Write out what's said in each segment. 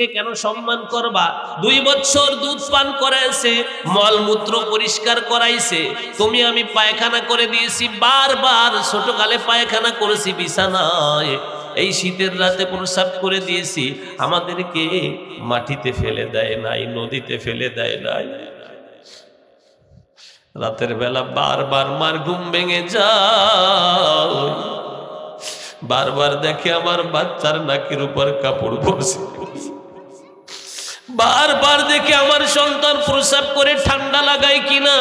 কেন সম্মান করবা? 2 বছর দুধ পান করাইছে, মলমূত্র পরিষ্কার করাইছে, তুমি আমি পায়খানা করে দিয়েছি, বারবার ছোটকালে পায়খানা করেছি বিছানায়, এই শীতের রাতে প্রসাব করে দিয়েছি, আমাদেরকে মাটিতে ফেলে দেয় নাই, নদীতে ফেলে দেয় নাই। রাতের বেলা বারবার মার ঘুম ভেঙে যায়, বারবার দেখে আমার বাচ্চার নাকের উপর কাপড় পরছে, বারবার দেখে আমার সন্তান প্রসাব করে ঠান্ডা লাগায় কিনা,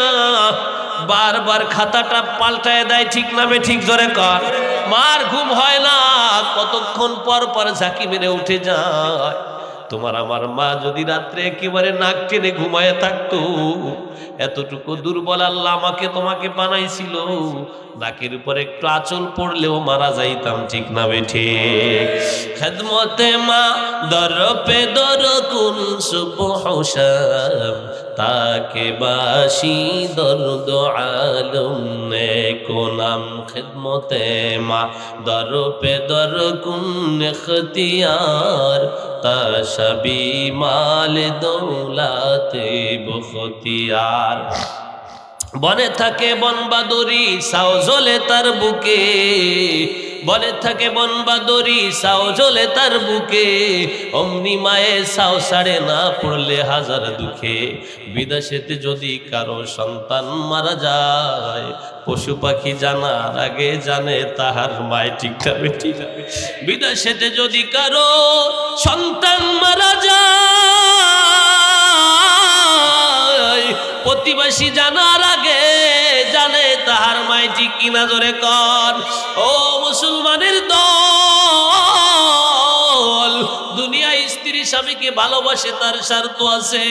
বারবার খাতাটা পাল্টায় দেয়, ঠিক না বে ঠিক ধরে কর। মার ঘুম হয় না, কতক্ষণ পর পর ঝাঁকি মেরে উঠে যায়। তোমার আমার মা যদি রাত্রে একেবারে নাক টেনে ঘুমায় থাকতো, এতটুকু দুর্বল আল্লাহ আমাকে তোমাকে বানাইছিল, নাকের উপরে একটু আঁচল পড়লেও মারা যাইতাম, ঠিক না বেঠে। খেদমতে মা দর পে দর কুন সুবহ শাম, তাকে বাসি দর্দ আলম নে কোনাম। খেদমতে মা দর পে দর কুন ইখতিয়ার, তা সবি মাল দৌলাতে বখতিয়ার। বনে থাকে বনবাদরি সাও জ্বলে তার বুকে, বনে থাকে বনবাদরি সাও জ্বলে তার বুকে, অমনি মায়ে সাও সাড়ে না পড়লে হাজার দুঃখে। বিদেশেতে যদি কারো সন্তান মারা যায়, পশু পাখি জানার আগে জানে তাহার মায়, ঠিক না বেটি? বিদেশেতে যদি কারো সন্তান মারা যায়, প্রতিবেশী জানার আগে জানে তাহার মায়, ঠিক কিনা জোরে কর। ও মুসলমানের দল, দুনিয়ায় স্ত্রী স্বামীকে ভালোবাসে তার স্বার্থ আছে,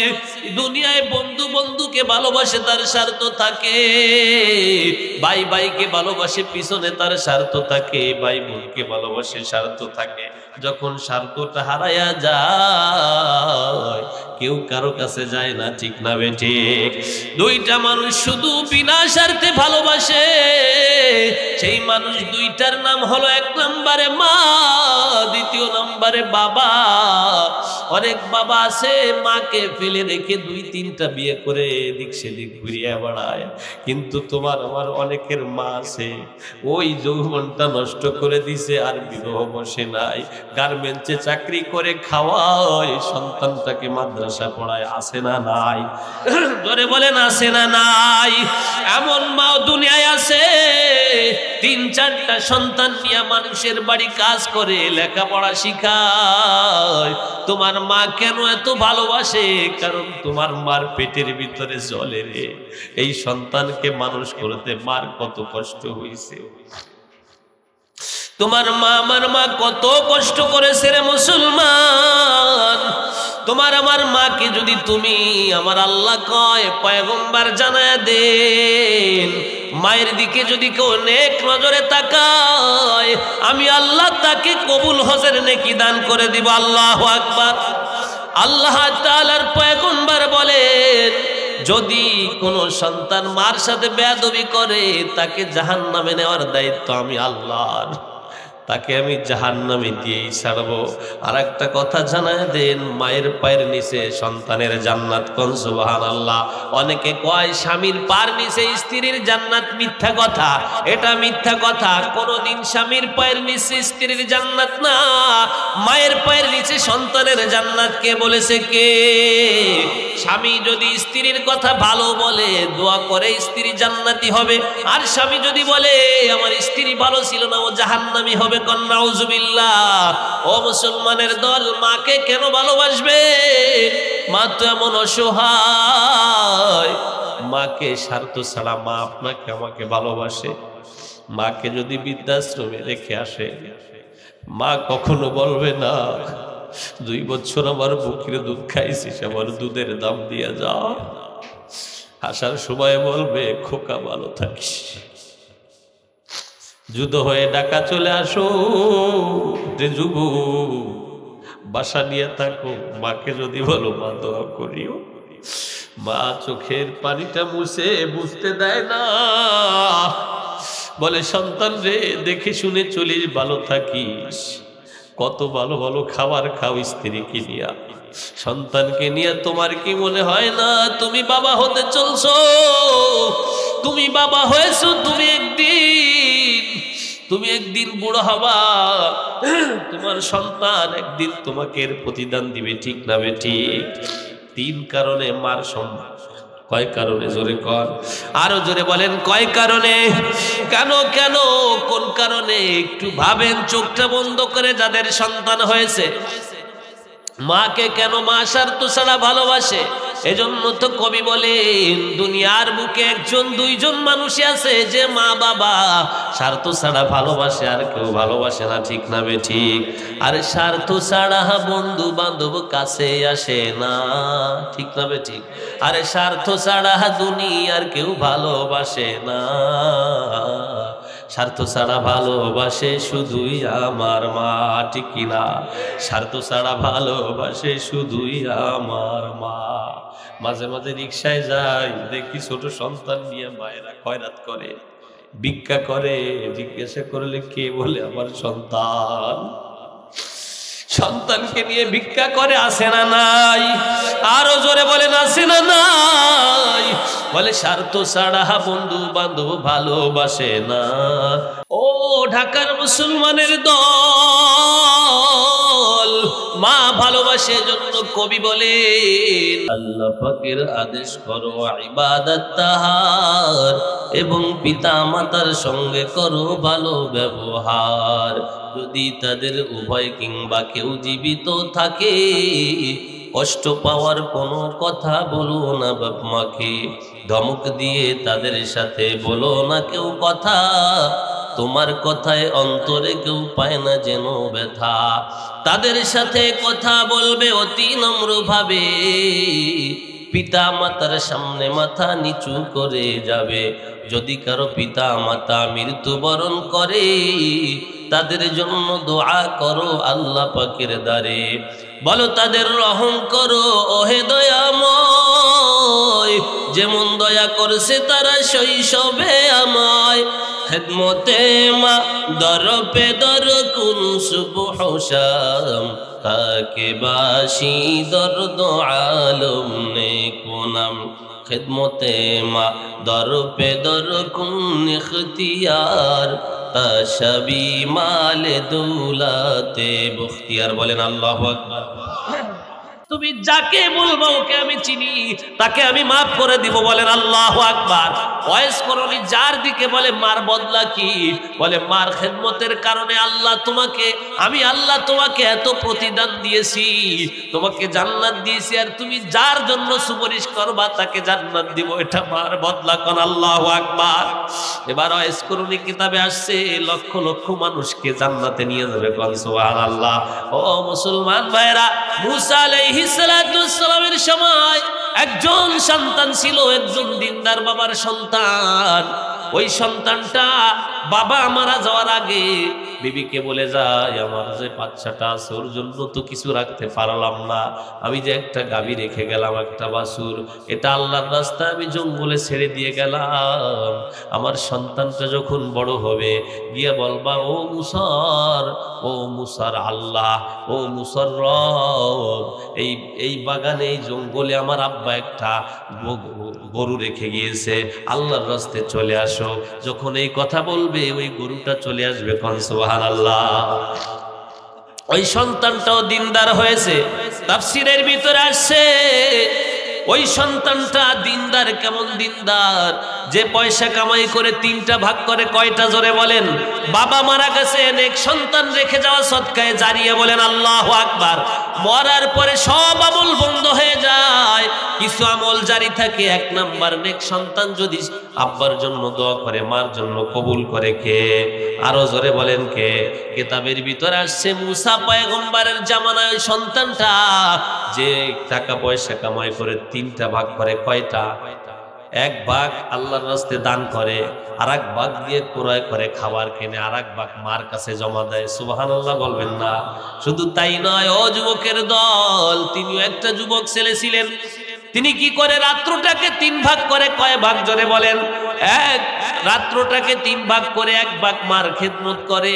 দুনিয়ায় বন্ধু বন্ধুকে ভালোবাসে তার স্বার্থ থাকে, ভাই ভাইকে ভালোবাসে পিছনে তার স্বার্থ থাকে, ভাই বোনকে ভালোবাসে স্বার্থ থাকে। যখন স্বার্থটা হারায়া যায়, কেউ কারো কাছে যায় না, ঠিক না বেঠে? দুইটা মানুষ শুধু বিনা স্বার্থে ভালোবাসে, সেই মানুষ দুইটার নাম হলো, 1 নম্বরে মা, 2 নম্বরে বাবা। অনেক বাবা আছে মাকে ফেলে রেখে 2-3টা বিয়ে করে এদিক সেদিক ঘুরিয়ে বেড়ায়, কিন্তু তোমার আমার অনেকের মা আছে ওই যৌবনটা নষ্ট করে দিছে, আর বিবাহ বসে নাই, গার্মেন্টসে চাকরি করে খাওয়ায়, সন্তানটাকে মাদ্রাসা পড়ায়, আছে না নাই? ধরে বলেন আছে না নাই? এমন মাও দুনিয়ায় আছে, 3-4টা সন্তান নিয়ে মানুষের বাড়ি কাজ করে, লেখাপড়া শিখায়। তোমার মা কেন এত ভালোবাসে? কারণ তোমার মার পেটের ভিতরে জ্বলে রে, এই সন্তানকে মানুষ করতে মার কত কষ্ট হয়েছে। তোমার মা আমার মা কত কষ্ট করেছে রে মুসলমান। তোমার আমার মাকে যদি তুমি, আমার আল্লাহ কয় পয়গম্বর জানায় দেন, মায়ের দিকে যদি কেউ নেক নজরে তাকায়, আমি আল্লাহ তাকে কবুল হজের নেকি দান করে দিব। আল্লাহু আকবার। আল্লাহ তাআলার পয়গম্বর বলেন, যদি কোনো সন্তান মার সাথে বেয়াদবি করে, তাকে জাহান্নামে নেওয়ার দায়িত্ব আমি আল্লাহর, তাকে আমি জাহান্নামে দিয়েই ছাড়বো। আর একটা কথা জানায় দেন, মায়ের পায়ের নিচে সন্তানের জান্নাত। কোন সুবহানাল্লাহ। অনেকে কয় স্বামীর পায়ের নিচে স্ত্রীর জান্নাত, মিথ্যা কথা, এটা মিথ্যা কথা। কোনদিন স্বামীর পায়ের নিচে স্ত্রীর জান্নাত না, মায়ের পায়ের নিচে সন্তানের জান্নাত। কে বলেছে? কে? স্বামী যদি স্ত্রীর কথা ভালো বলে, দোয়া করে স্ত্রী জান্নাতি হবে, আর স্বামী যদি বলে আমার স্ত্রী ভালো ছিল না, ও জাহান্নামী হবে। নাউজুবিল্লাহ। ও মুসলমানের দল, মাকে কেন ভালোবাসবে? মা তো এমন অসহায়, মাকে স্বার্থ ছাড়া মা আপনাকে আমাকে ভালোবাসে। মাকে যদি বৃদ্ধাশ্রমে রেখে আসে, মা কখনো বলবে না 2 বছর আমার বুকের দুধ খাইছিস, আমার দুধের দাম দিয়ে যা। আসার সময় বলবে খোকা ভালো থাকিস, যুদ্ধ হয়ে ঢাকা চলে আসো যে যুব, বাসা নিয়ে থাকো। মাকে যদি বলো মা দোয়া করিও, মা চোখের পানিটা মুছে বুঝতে দেয় না, বলে সন্তান রে দেখে শুনে চলিস, ভালো থাকিস। কত ভালো ভালো খাবার খাও স্ত্রীকে নিয়া। সন্তানকে নিয়ে তোমার কি মনে হয় না তুমি বাবা হতে চলছো? তুমি বাবা হয়েছো, তুমি একদিন বুড়ো হবা, তোমার সন্তান একদিন তোমাকে এর প্রতিদান দিবে, ঠিক না ঠিক? 3 কারণে মার সম্মান। কয় কারণে? জোরে কর, আরো জোরে বলেন কয় কারণে? কেন কেন কোন কারণে? একটু ভাবেন, চোখটা বন্ধ করে। যাদের সন্তান হয়েছে, মাকে কেন মা স্বার্থ ছাড়া ভালোবাসে? এজন্য তো কবি বলেন দুনিয়ার বুকে 1 2 মানুষই আছে যে মা বাবা স্বার্থ ছাড়া ভালোবাসে, আর কেউ ভালোবাসে না, ঠিক না ঠিক? আর স্বার্থ ছাড়া বন্ধু বান্ধব কাছে আসে না, ঠিক না ঠিক? আরে স্বার্থ ছাড়া দুনিয়ার কেউ ভালোবাসে না, স্বার্থ ছাড়া ভালোবাসে শুধুই আমার মা, ঠিক কিনা? স্বার্থ ছাড়া ভালোবাসে শুধুই আমার মা। মাঝে মাঝে রিক্সায় যাই, দেখি ছোট সন্তান নিয়ে মায়েরা খয়রাত করে, ভিক্ষা করে। জিজ্ঞাসা করলে কে বলে আমার সন্তান। সন্তানকে নিয়ে ভিক্ষা করে, আসে না নাই? আরো জোরে বলেন আসে না নাই? বলে স্বার্থ ছাড়া বন্ধু বান্ধব ভালোবাসে না। ও ঢাকার মুসলমানের দল, মা ভালোবাসে জন্য কবি বলেন আল্লাহ পাকের আদেশ করো ইবাদত তাহার, এবং পিতা মাতার সঙ্গে করো ভালো ব্যবহার। যদি তাদের উভয় কিংবা কেউ জীবিত থাকে, কষ্ট পাওয়ার কোনো কথা বলো না বাপ মাকে, ধমক দিয়ে তাদের সাথে বলো না কেউ কথা, তোমার কথায় অন্তরে কেউ পায় না যেন ব্যথা। তাদের সাথে কথা বলবে অতি নম্র ভাবে, পিতা মাতার সামনে মাথা নিচু করে যাবে। যদি কারো পিতা মাতা মৃত্যুবরণ করে, তাদের জন্য দোয়া করো আল্লাহ পাকের দ্বারে, বলো তাদের রহম করো ওহে দয়াময়, যেমন দয়া করছে তারা শৈশবে আমায়। খেদমতে মা দর পে দর কুন সুবহ শাম, তাকে বাসি দর্দ আলম নে কোনাম। খেদমতে মা দর পে দর কুন ইখতিয়ার, তাশবি মালে দৌলাতে বখতিয়ার। বলেন আল্লাহু আকবার। তুমি যাকে বলবো ওকে আমি চিনি, তাকে আমি মাফ করে দিব, বলেন আল্লাহু আকবার। ওয়াইস করনি যার দিকে বলে মার বদলা কি? বলে মার খেদমতের কারণে আল্লাহ তোমাকে, আমি আল্লাহ তোমাকে এত প্রতিদান দিয়েছি, তোমাকে জান্নাত দিয়েছি, আর তুমি যার জন্য সুপারিশ করবা তাকে জান্নাত দিব, এটা মার বদলা। কোন আল্লাহু আকবার। এবার ওয়াইস করনি কিতাবে আসছে লক্ষ লক্ষ মানুষকে জান্নাতে নিয়ে যাবে, কোন সুবহানাল্লাহ। ও মুসলমান ভাইরা, মুসা আলাইহিস সালামের সময় একজন সন্তান ছিল, একজন দিনদার বাবার সন্তান। ওই সন্তানটা বাবা মারা যাওয়ার আগে বিবিকে বলে যায়, আমার যে বাচ্চাটা আছে ওর জন্য তো কিছু রাখতে পারলাম না, আমি যে একটা গাভী রেখে গেলাম, একটা বাছুর, এটা আল্লাহর রাস্তায় আমি জঙ্গলে ছেড়ে দিয়ে গেলাম। আমার সন্তানটা যখন বড় হবে গিয়ে বলবা, ও মুসার, ও মুসার আল্লাহ, ও মুসার রব, এই বাগানে এই জঙ্গলে আমার আব্বা একটা গরু রেখে গিয়েছে, আল্লাহর রাস্তায় চলে আসো। যখন এই কথা বলবে ওই গরুটা চলে আসবে, কোন সুবহানাল্লাহ। ওই সন্তানটাও দিনদার হয়েছে। তাফসীরের ভিতরে আসছে ওই সন্তানটা দিনদার। কেমন দিনদার? যে পয়সা কামাই করে 3টা ভাগ করে। কয়টা? জোরে বলেন। বাবা মারা গেছে, এক সন্তান রেখে যাওয়া সদকায়ে জারিয়া, বলেন আল্লাহু আকবার। মরার পরে সব আমল বন্ধ হয়ে যায়, কিছু আমল জারি থাকে। 1 নাম্বার, নেক সন্তান যদি আব্বার জন্য দোয়া করে, মার জন্য কবুল করে। কে? আরো জোরে বলেন কে? কিতাবের ভিতরে আসছে মুসা পয়গম্বরের জামানায় সন্তানটা যে টাকা পয়সা কামাই করে 3টা ভাগ করে। কয়টা? 1 ভাগ আল্লাহর রাস্তায় দান করে, আর 1 ভাগ দিয়ে ক্রয় করে খাবার কিনে, আর 1 ভাগ মার কাছে জমা দেয়। সুবহানাল্লাহ বলবেন না? শুধু তাই নয়, ও যুবকের দল, তিনিও একটা যুবক ছেলে ছিলেন। তিনি কি করে? রাত্রটাকে 3 ভাগ করে। কয় ভাগ? জোরে বলেন। রাত্রটাকে 3 ভাগ করে 1 ভাগ মার খেদমত করে।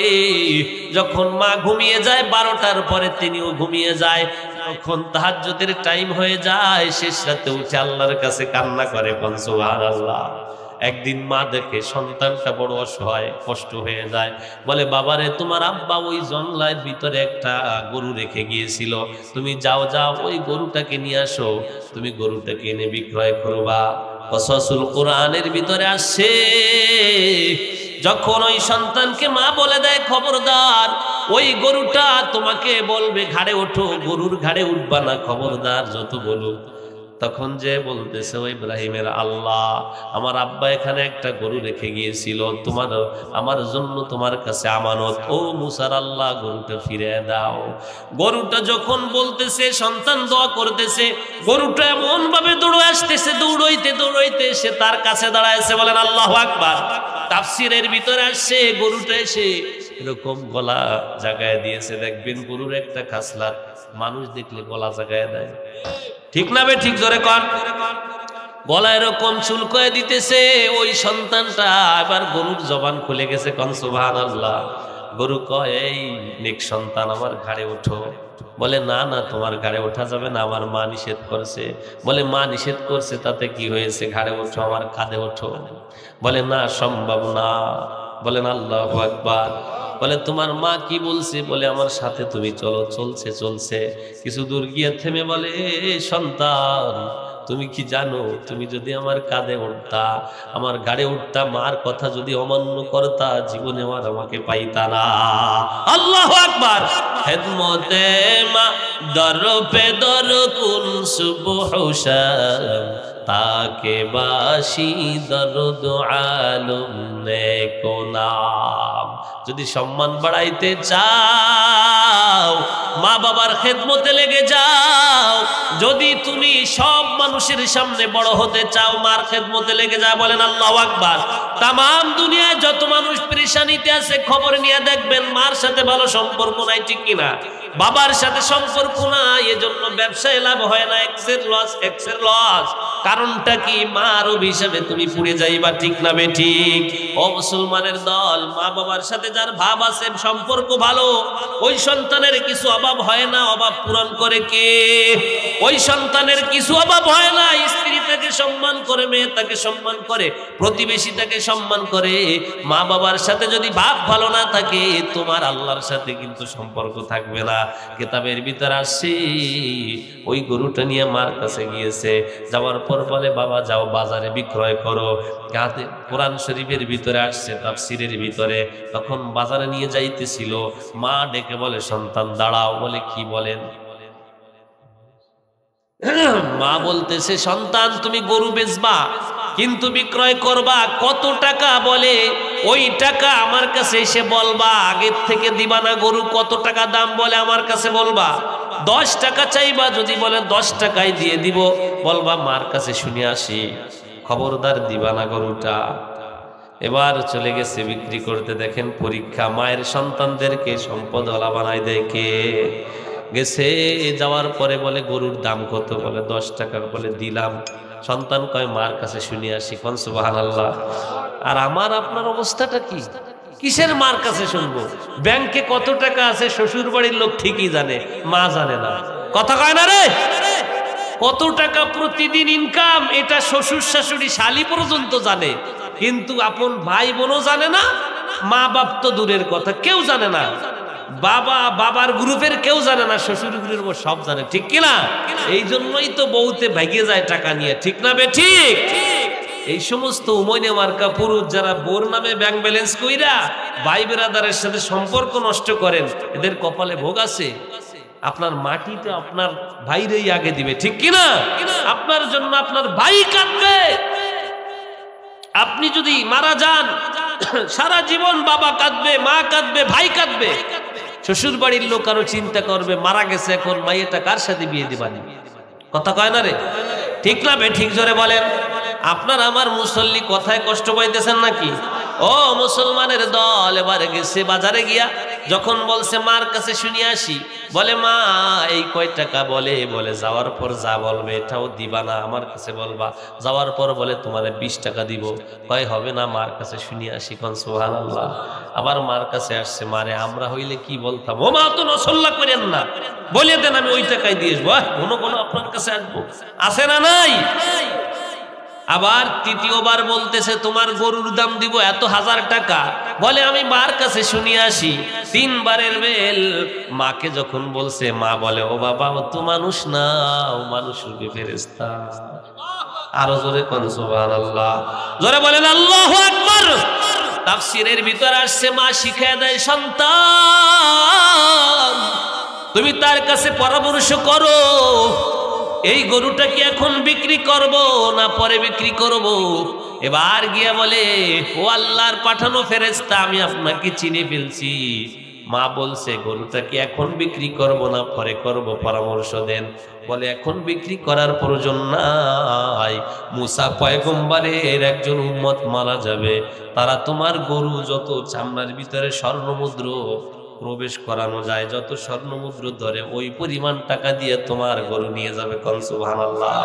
যখন মা ঘুমিয়ে যায় 12টার পরে তিনিও ঘুমিয়ে যায়। যখন তাহাজ্জুদের টাইম হয়ে যায় শেষ রাতে উঠে আল্লাহর কাছে কান্না করে সুবহানাল্লাহ। একদিন মা দেখে সন্তানটা বড় অসহায়, কষ্ট হয়ে যায়, বলে বাবারে তোমার আব্বা ওই জঙ্গলের ভিতরে একটা গরু রেখে গিয়েছিল, তুমি যাও যাও ওই গরুটাকে নিয়ে আসো, তুমি গরুটাকে এনে বিক্রয় করবা। কসসুল কোরআনের ভিতরে আসছে যখন ওই সন্তানকে মা বলে দেয় খবরদার ওই গরুটা তোমাকে বলবে ঘাড়ে ওঠো, গরুর ঘাড়ে উঠবা না, খবরদার যত বলুক। তখন যে বলতেছে ও ইব্রাহিমের আল্লাহ, আমার আব্বা এখানে একটা গরু রেখে গিয়েছিল, তোমার আমার জন্য তোমার কাছে আমানত, ও মুসার আল্লাহ গরুটা ফিরে দাও। গরুটা যখন বলতেছে সন্তান দোয়া করতেছে, গরুটা এমন ভাবে দৌড়ে আসতেছে, দৌড়াইতে দৌড়াইতে সে তার কাছে দাঁড়ায়ছে, বলেন আল্লাহু আকবার। তাফসীরের ভিতরে আসছে গরুটা এসে এরকম গলা জাগায় দিয়েছে, দেখবেন গরুর একটা খাসলাত মানুষ দেখলে গলা জাগায় দেয়, ঠিক না বে ঠিক? জোরে কন। গলা এরকম চুলকয়ে দিতেছে, ওই সন্তানটা এবার গরুর জবান খুলে গেছে, কন সুবহানাল্লাহ। গরু কয় এই নেক সন্তান আমার ঘাড়ে ওঠো। বলে না না তোমার ঘাড়ে ওঠা যাবে না, আমার মা নিষেধ করছে। বলে মা নিষেধ করছে তাতে কি হয়েছে, ঘাড়ে ওঠো, আমার কাঁধে ওঠো। বলে না সম্ভব না। বলেন আল্লাহু আকবার। বলে তোমার মা কি বলছে? বলে আমার সাথে তুমি চলো। চলছে চলছে কিছু দূর গিয়ে থেমে বলে সন্তান তুমি কি জানো, তুমি যদি আমার কাঁধে উঠতা, আমার ঘাড়ে উঠতা, মার কথা যদি অমান্য করতা, জীবনে আর আমাকে পাইতা না। আল্লাহু আকবার। খেদমতে মা দর পে দর কুন সুবহ শাম, তাকে বাসি দরদ আলম নেকো নাম। যদি সম্মান বাড়াইতে চাও মা বাবার খেদমতে লেগে যাও, যদি তুমি সব মানুষের সামনে বড় হতে চাও মার খেদমতে লেগে যাও। বলেন আল্লাহু আকবার। তাম দুনিয়ায় যত মানুষ পেরেশানিতে আছে খবর নিয়ে দেখবেন মার সাথে ভালো সম্পর্ক নাই, ঠিক কিনা? বাবার সাথে সম্পর্ক নাই, এজন্য ব্যবসায় লাভ হয় না, এক্সের লস। কারণটা কি? মার অভিশাপে তুমি পুড়ে যাইবা, ঠিক না বে ঠিক? ও মুসলমানের দল, মা বাবার সাথে যার ভাব আছে, সম্পর্ক ভালো, ওই সন্তানের কিছু অভাব হয় না। অভাব পূরণ করে কে? ওই সন্তানের কিছু অভাব হয় না। স্ত্রী তাকে সম্মান করে, মেয়ে তাকে সম্মান করে, প্রতিবেশী তাকে সম্মান করে। মা বাবার সাথে যদি ভাব ভালো না থাকে, তোমার আল্লাহর সাথে কিন্তু সম্পর্ক থাকবে না। কিতাবের ভিতর আসছে ওই গরুটা নিয়ে মার কাছে গিয়েছে, যাওয়ার পর বলে বাবা যাও বাজারে বিক্রয় করো। কোরআন শরীফের ভিতরে আসছে তাফসীরের ভিতরে, তখন বাজারে নিয়ে যাইতেছিল, মা ডেকে বলে সন্তান দাঁড়াও। বলে কি বলেন? মা বলতেছে সন্তান তুমি গরু বেচবা, কিন্তু বিক্রয় করবা, কত টাকা? বলে ওই টাকা আমার কাছে এসে বলবা, আগের থেকে দিবা না। গরু কত টাকা দাম? বলে আমার কাছে বলবা। 10 টাকা চাইবা, যদি বলে 10 টাকায় দিয়ে দিব, বলবা মার কাছে শুনে আসি, খবরদার দিবা না গরুটা। এবার চলে গেছে বিক্রি করতে। দেখেন পরীক্ষা, মায়ের সন্তানদেরকে সম্পদওয়ালা বানায় দেখে গেছে। যাওয়ার পরে বলে গরুর দাম কত? বলে 10 টাকা। বলে দিলাম। সন্তান কয় মার কাছে শুনে আসি, কোন সুবহানাল্লাহ। আর আমার আপনার অবস্থাটা কি? কিসের মার কাছে শুনবো? ব্যাংকে কত টাকা আছে শ্বশুর বাড়ির লোক ঠিকই জানে, মা জানে না। কথা কয় না রে? কত টাকা প্রতিদিন ইনকাম এটা শ্বশুর শাশুড়ি শালি পর্যন্ত জানে, কিন্তু আপন ভাই বোনও জানে না, মা বাপ তো দূরের কথা, কেউ জানে না। বাবার গ্রুপের কেউ জানে না, শ্বশুর গ্রুপের সব জানে, ঠিক কিনা? এই জন্যই তো বউতে ভাগিয়ে যায় টাকা নিয়ে, ঠিক না বে ঠিক? এই সমস্ত উমৈনে মার্কা পুরুষ যারা বোর নামে ব্যাংক ব্যালেন্স কইরা ভাই বেরাদারের সাথে সম্পর্ক নষ্ট করেন, এদের কপালে ভোগ আছে। আপনার মাটিতে আপনার ভাইরেই আগে দিবে, ঠিক কিনা? আপনার জন্য আপনার ভাই কাঁদবে। আপনি যদি মারা যান সারা জীবন বাবা কাঁদবে, মা কাঁদবে, ভাই কাঁদবে। শ্বশুর বাড়ির লোক আরো চিন্তা করবে মারা গেছে, এখন মাইয়েটা কার সাথে বিয়ে দিবানি। কথা কয় না রে? ঠিক না বে ঠিক? জোরে বলেন। আপনার আমার মুসল্লি কথায় কষ্ট পাইতেছেন নাকি? ও মুসলমানের দল, এবারে গেছে বাজারে গিয়া যখন বলছে মার কাছে শুনে আসি, বলে মা এই কয় টাকা, বলে যাওয়ার পর যা বলবে এটাও দিবা না, আমার কাছে বলবা। যাওয়ার পর বলে তোমাদের 20 টাকা দিব। কয় হবে না, মার কাছে শুনে আসি। কোন সুবহানাল্লাহ। আবার মার কাছে আসছে, মারে আমরা হইলে কি বলতাম, ও মা তো নসল্লা করেন না, বলে দেন আমি ওই টাকায় দিয়ে আসবো, কোন আপনার কাছে আসবো, আছে না নাই? আবার তৃতীয়বার বলতেছে তোমার গরুর দাম দিব এত 1000 টাকা, বলে আমি মার কাছে শুনিয়ে আসি। 3 বারের বেল মাকে যখন বলছে, মা বলে ও বাবা ও তো মানুষ না, ও মানুষ রূপে ফেরেশতা। আরো জোরে কোন সুবহানাল্লাহ, জোরে বলেন আল্লাহু আকবার। তাফসীরের ভিতর আসছে মা শিখিয়ে দেয়, সন্তান তুমি তার কাছে পরামর্শ করো, এই গরুটা কি এখন বিক্রি করব না পরে বিক্রি করব? এবার গিয়া বলে, ও আল্লাহর পাঠানো ফেরেশতা, আমি আপনাকে চিনে ফেলছি। মা বলছে গরুটা কি এখন বিক্রি করব না পরে করব, পরামর্শ দেন। বলে এখন বিক্রি করার প্রয়োজন নাই, মুসা পয়গম্বরের একজন উম্মত মারা যাবে, তারা তোমার গরু যত চামড়ার ভিতরে স্বর্ণমুদ্র প্রবেশ করানো যায়, যত স্বর্ণমুদ্র ধরে ওই পরিমাণ টাকা দিয়ে তোমার গরু নিয়ে যাবে। কোন সুবহানাল্লাহ।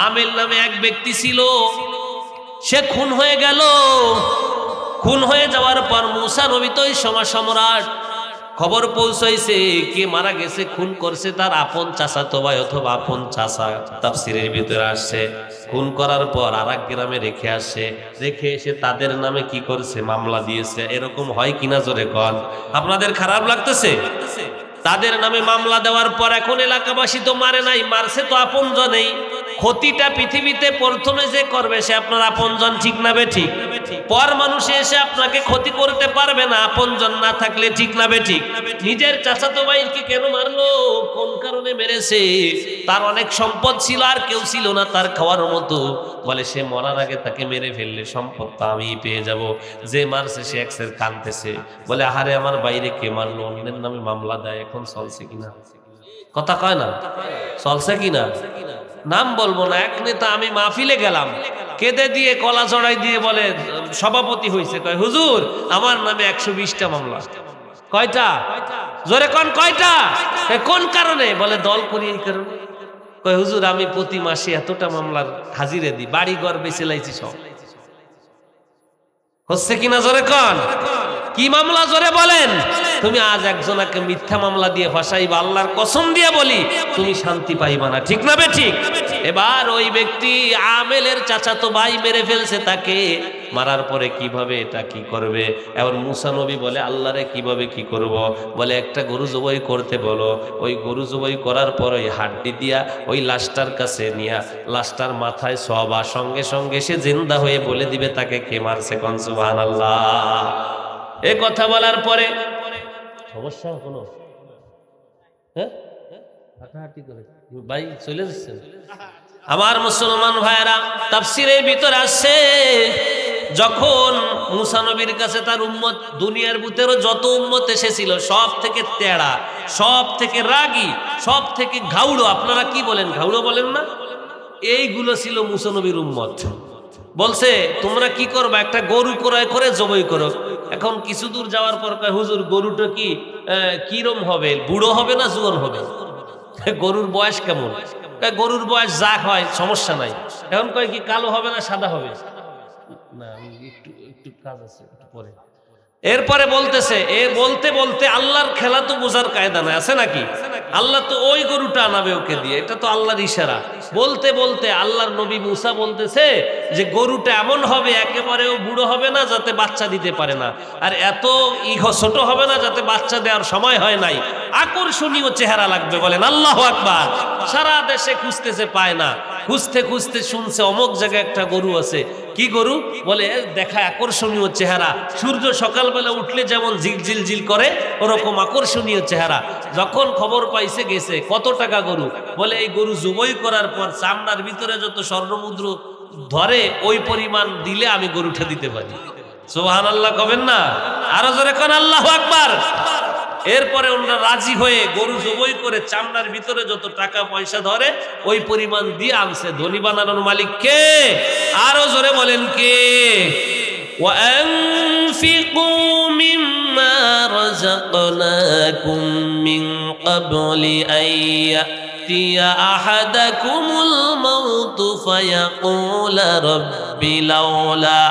আমের নামে এক ব্যক্তি ছিল, সে খুন হয়ে গেল। খুন হয়ে যাওয়ার পর মুসা নবী তো ওই সময় সম্রাট, খবর পৌঁছাইছে কে মারা গেছে, খুন করছে তার আপন চাচাতো ভাই অথবা আপন চাচা। তাফসীরের ভিতরে আসছে খুন করার পর আরেক গ্রামে রেখে আসে, রেখে এসে তাদের নামে কি করছে, মামলা দিয়েছে। এরকম হয় কিনা জোরে কন, আপনাদের খারাপ লাগতেছে? তাদের নামে মামলা দেওয়ার পর এখন এলাকাবাসী তো মারে নাই, মারছে তো আপনজনেই। ক্ষতিটা পৃথিবীতে প্রথমে যে করবে সে আপনার আপনজন, ঠিক না বেঠিক? পর মানুষে এসে আপনাকে ক্ষতি করতে পারবে না আপনজন না থাকলে, ঠিক না বেঠিক? নিজের চাচাতো ভাইকে কেন মারলো, কোন কারণে মেরেছে? তার অনেক সম্পদ ছিল, আর কেউ ছিল না তার খাওয়ার মতো। বলে সে মরার আগে তাকে মেরে ফেললে সম্পদটা আমি পেয়ে যাব। যে মারছে সে একসের কাঁদতেছে, বলে আহারে আমার বাইরে কে মারলো, অন্যের নামে মামলা দেয়, এখন চলছে কিনা? কথা কয় না, চলছে কিনা? নাম বলবো না, এক নেতা আমি মাহফিলে গেলাম, কেঁদে দিয়ে কলা চড়াই দিয়ে বলে সভাপতি হয়েছে, কয় হুজুর আমার নামে 120টা মামলা। কয়টা? জোরে কোন কয়টা? কোন কারণে? বলে দল করি এই কারণে। কয় হুজুর আমি প্রতি মাসে এতটা মামলার হাজিরে দিই, বাড়ি ঘর বেঁচে লাইছি সব। হচ্ছে কিনা জোরে কোন? কি মামলা জোরে বলেন? তুমি আজ একজনকে মিথ্যা মামলা দিয়ে ফাঁসাইবা, আল্লাহর কসম দিয়ে বলি তুমি শান্তি পাইবা না, ঠিক না বেঠিক? এবার ওই ব্যক্তি আমেলের চাচাতো ভাই মেরে ফেলছে, তাকে মারার পরে কিভাবে এটা কি করবে? এবার মুসা নবী বলে আল্লাহরে কিভাবে কি করব? বলে একটা গরু জবাই করতে বলো। ওই গরু জবাই করার পর ওই হাড্ডি দিয়া ওই লাশটার কাছে নিয়া লাশটার মাথায় সবা, সঙ্গে সঙ্গে সে জিন্দা হয়ে বলে দিবে তাকে কে মারছে। কোন সুবহানাল্লাহ। এ কথা বলার পরে সমস্যা কোনো, হ্যাঁ হাঁটাহাঁটি করে ভাই চলে যাচ্ছেন। আমার মুসলমান ভাইয়েরা, তাফসীরের ভিতর আসছে যখন মুসা নবীর কাছে তার উম্মত, দুনিয়ার বুতেরও যত উম্মত এসেছিল সব থেকে তেড়া, সব থেকে রাগী, সব থেকে ঘাউড়ো, আপনারা কি বলেন, ঘাউড়ো বলেন না? এইগুলো ছিল মুসা নবীর উম্মত। বলছে তোমরা কি করবা, একটা গরু ক্রয় করে জবাই করো। এখন কিছু দূর যাওয়ার পর কয় হুজুর গরুটা কি কিরম হবে, বুড়ো হবে না জোয়ান হবে? গরুর বয়স কেমন? গরুর বয়স যা হয় সমস্যা নাই। এখন কয় কি কালো হবে না সাদা হবে? না একটু কাজ আছে পরে। এরপরে বলতেছে, বলতে বলতে আল্লাহর খেলা তো বোঝার কায়দা নাই, আছে নাকি? আল্লাহ তো ওই গরুটা আনাবে ওকে দিয়ে, এটা তো আল্লাহর ইশারা। বলতে বলতে আল্লাহর নবী মুসা বলতেছে যে গরুটা এমন হবে একেবারেও বুড়ো হবে না যাতে বাচ্চা দিতে পারে না, আর এত ছোট হবে না যাতে বাচ্চা দেওয়ার সময় হয় নাই, আকর্ষণীয় চেহারা লাগবে। বলেন আল্লাহু আকবার। সারা দেশে খুঁজতেছে পায় না, খুঁজতে খুঁজতে শুনছে অমুক জায়গায় একটা গরু আছে। কি গরু? বলে দেখা আকর্ষণীয় চেহারা, সূর্য সকালবেলা উঠলে যেমন ঝিলঝিল ঝিল করে ওরকম আকর্ষণীয় চেহারা। যখন খবর পাইছে গেছে, কত টাকা গরু? বলে এই গরু জবাই করার পর চামড়ার ভিতরে যত স্বর্ণমুদ্র ধরে ওই পরিমাণ দিলে আমি গরুটা দিতে পারি। সুবহানাল্লাহ কবেন না? আরো জোরে কোন আল্লাহু আকবার। এরপরে ওনারা রাজি হয়ে গরু জবাই করে চামড়ার ভিতরে যত টাকা পয়সা ধরে ওই পরিমাণ দিয়ে আনছে। ধনী বানানোর মালিক কে? আরো জোরে বলেন কে? وَأَنفِقُوا مِمَّا رزقناكم من قبل أن يأتي أحدكم الموت فيقول رب لولا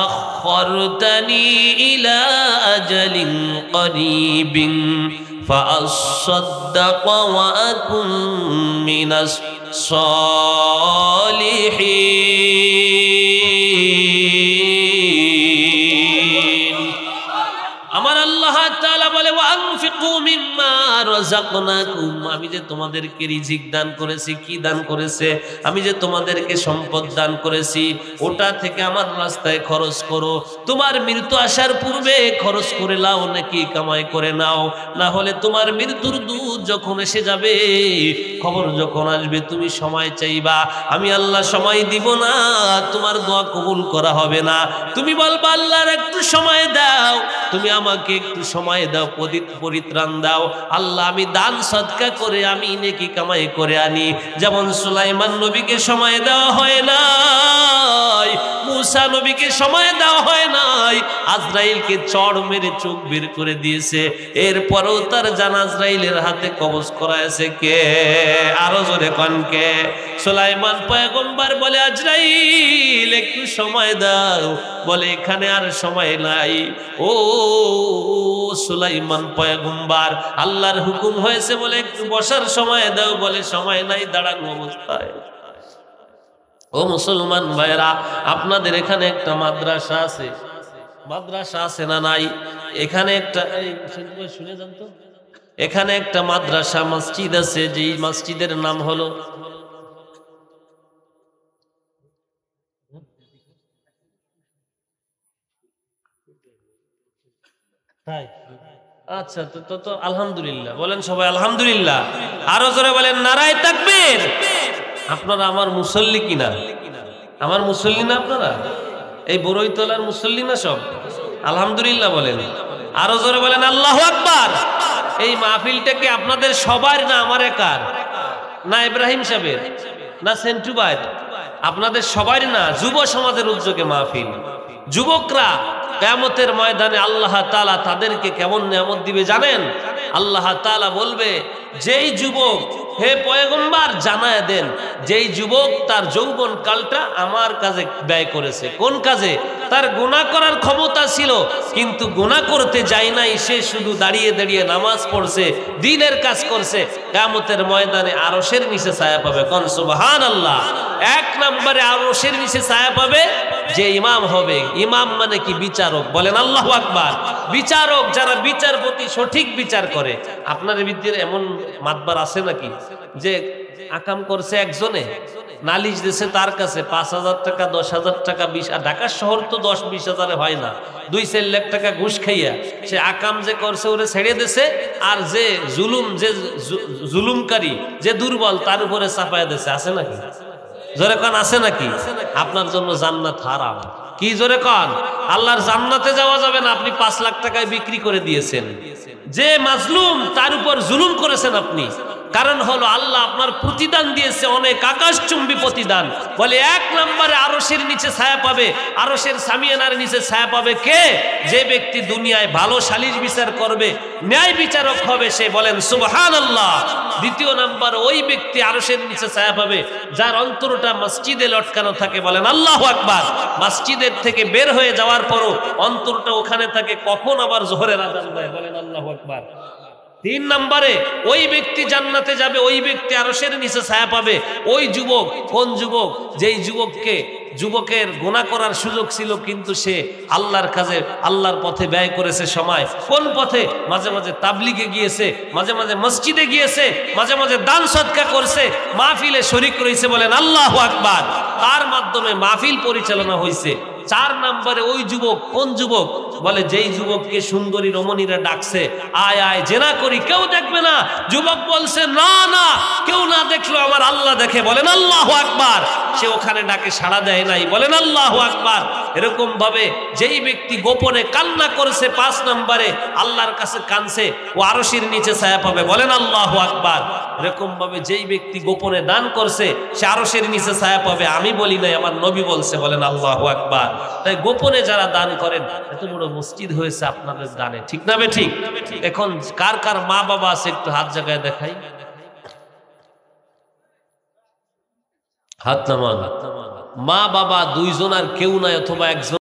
أخرتني إلى أجل قريب فأصدق وأكن من الصالحين আমার আল্লাহ তাআলা বলে ওয়ানফিকু মিম্মা রাযাকনাকুম আমি যে তোমাদেরকে রিজিক দান করেছি কি দান করেছে আমি যে তোমাদেরকে সম্পদ দান করেছি ওটা থেকে আমার রাস্তায় খরচ করো তোমার মৃত্যু আসার পূর্বে খরচ করে নাও নাকি কামাই করে নাও না হলে তোমার মৃত্যুর দূত যখন এসে যাবে খবর যখন আসবে তুমি সময় চাইবা আমি আল্লাহ সময় দিব না তোমার দোয়া কবুল করা হবে না তুমি বলবা আল্লাহর একটু সময় দাও তুমি আমাকে একটু সময় দাও পরিত্রাণ দাও আল্লাহ আমি দান সদকা করে আমি নেকি কামাই করে আনি যেমন সুলাইমান নবীকে সময় দেওয়া হয় নাই মুসা নবীকে সময় দেওয়া হয় নাই আজরাইলকে চড় মেরে চোখ বের করে দিয়েছে এরপরও তার জান আজরাইলের হাতে কবজ করাইছে কে আরো জোরে কোন কে সুলাইমান পয়গম্বর বলে আজরাইল একটু সময় দাও বলে এখানে আর সময় নাই ও সুলাইমান পয়গম্বর আল্লাহর হুকুম হয়েছে বলে একটু বসার সময় দাও বলে সময় নাই দাঁড়ানো অবস্থায় ও মুসলমান ভাইরা আপনাদের এখানে একটা মাদ্রাসা আছে না নাই এখানে একটা শুনে যান তো এখানে একটা মাদ্রাসা মসজিদ আছে যে মসজিদের নাম হলো আচ্ছা তো আলহামদুলিল্লাহ বলেন সবাই আলহামদুলিল্লাহ আরো জোরে বলেন নারায়ে তাকবীর আপনারা আমার মুসল্লি কিনা আমার মুসল্লি না আপনারা এই বড়ইতলার মুসল্লি না সব আলহামদুলিল্লাহ বলেন আরো জোরে বলেন আল্লাহু আকবার এই মাহফিলটা কি আপনাদের সবার না আমার একার না ইব্রাহিম সাহেবের না সেন্টু ভাই আপনাদের সবার না যুব সমাজের উদ্যোগে মাহফিল যুবকরা কিয়ামতের ময়দানে আল্লাহ তাআলা তাদেরকে কেমন নিয়ামত দিবে জানেন আল্লাহ তাআলা বলবে যেই যুবক হে পয়গম্বর জানায় দেন যেই যুবক তার যৌবন কালটা আমার কাজে ব্যয় করেছে কোন কাজে তার গুনাহ করার ক্ষমতা ছিল কিন্তু গুনাহ করতে যায় নাই সে শুধু দাঁড়িয়ে দাঁড়িয়ে নামাজ পড়ছে দ্বীনের কাজ করছে কিয়ামতের ময়দানে আরশের নিচে ছায়া পাবে কোন সুবহানাল্লাহ এক নম্বরে আরশের নিচে ছায়া পাবে যে ইমাম হবে ইমাম মানে কি বিচারক বলেন আল্লাহু আকবার বিচারক যারা বিচারপতি সঠিক বিচার করে আপনাদের ভিতরে এমন মাতবার আছে নাকি যে আকাম করছে একজনে নালিশ দিয়েছে তার কাছে ৫,০০০ টাকা ১০,০০০ টাকা ২০ আর ঢাকা শহর তো ১০-২০ হাজারে হয় না ২-৪ লাখ টাকা ঘুষ খাইয়া সে আকাম যে করছে ওরে ছেড়ে দিয়েছে আর যে জুলুমকারী যে দুর্বল তার উপরে চাপায় দিয়েছে আছে নাকি জোরে কোন আছে নাকি আপনার জন্য জান্নাত হারাম কি জোরে কোন আল্লাহর জান্নাতে যাওয়া যাবে না আপনি ৫ লাখ টাকায় বিক্রি করে দিয়েছেন যে মাজলুম তার উপর জুলুম করেছেন আপনি কারণ হলো আল্লাহ আপনার প্রতিদান দিয়েছে অনেক আকাশচুম্বী প্রতিদান বলে এক নম্বরে আরশের নিচে ছায়া পাবে আরশের সামিয়ানার নিচে ছায়া পাবে কে যে ব্যক্তি দুনিয়ায় ভালো সালিশ বিচার করবে ন্যায় বিচারক হবে সে বলেন সুবহানাল্লাহ দ্বিতীয় নাম্বার ওই ব্যক্তি আরশের নিচে ছায়া পাবে যার অন্তরটা মসজিদে লটকানো থাকে বলেন আল্লাহু আকবার মসজিদের থেকে বের হয়ে যাওয়ার পরও অন্তরটা ওখানে থাকে কখন আবার জোহরের আযান দেয় বলেন আল্লাহু আকবার ৩ নম্বরে ওই ব্যক্তি জান্নাতে যাবে ওই ব্যক্তি আরশের নিচে ছায়া পাবে ওই যুবক কোন যুবক যেই যুবকের গুনাহ করার সুযোগ ছিল কিন্তু সে আল্লাহর কাজে আল্লাহর পথে ব্যয় করেছে সময় কোন পথে মাঝে মাঝে তাবলীগে গিয়েছে মাঝে মাঝে মসজিদে গিয়েছে মাঝে মাঝে দান সদকা করছে মাহফিলে শরীক রয়েছে বলেন আল্লাহু আকবার তার মাধ্যমে মাহফিল পরিচালনা হয়েছে ৪ নম্বরে ওই যুবক কোন যুবক বলে যেই যুবককে সুন্দরী রমণীরা ডাকছে আয় আয় জেনা করি কেউ দেখবে না যুবক বলছে না না কেউ না দেখলো আমার আল্লাহ দেখে বলেন আল্লাহু আকবার সে ওখানে ডাকে সাড়া দেয় নাই বলেন আল্লাহু আকবার এরকম ভাবে যেই ব্যক্তি গোপনে কান্না করেছে ৫ নম্বরে আল্লাহর কাছে কাঁদছে ও আরশের নিচে ছায়া পাবে বলেন আল্লাহু আকবার এরকম ভাবে যেই ব্যক্তি গোপনে দান করছে সে আরশের নিচে ছায়া পাবে আমি বলি নাই আমার নবী বলছে বলেন আল্লাহু আকবার তাই গোপনে যারা দান করেন, এত বড় মসজিদ হয়েছে আপনাদের দানে, ঠিক না বে ঠিক? এখন কার কার মা বাবা আছে একটু হাত জায়গায় দেখাই, হাত নামান। মা বাবা দুইজন আর কেউ নাই, অথবা একজন।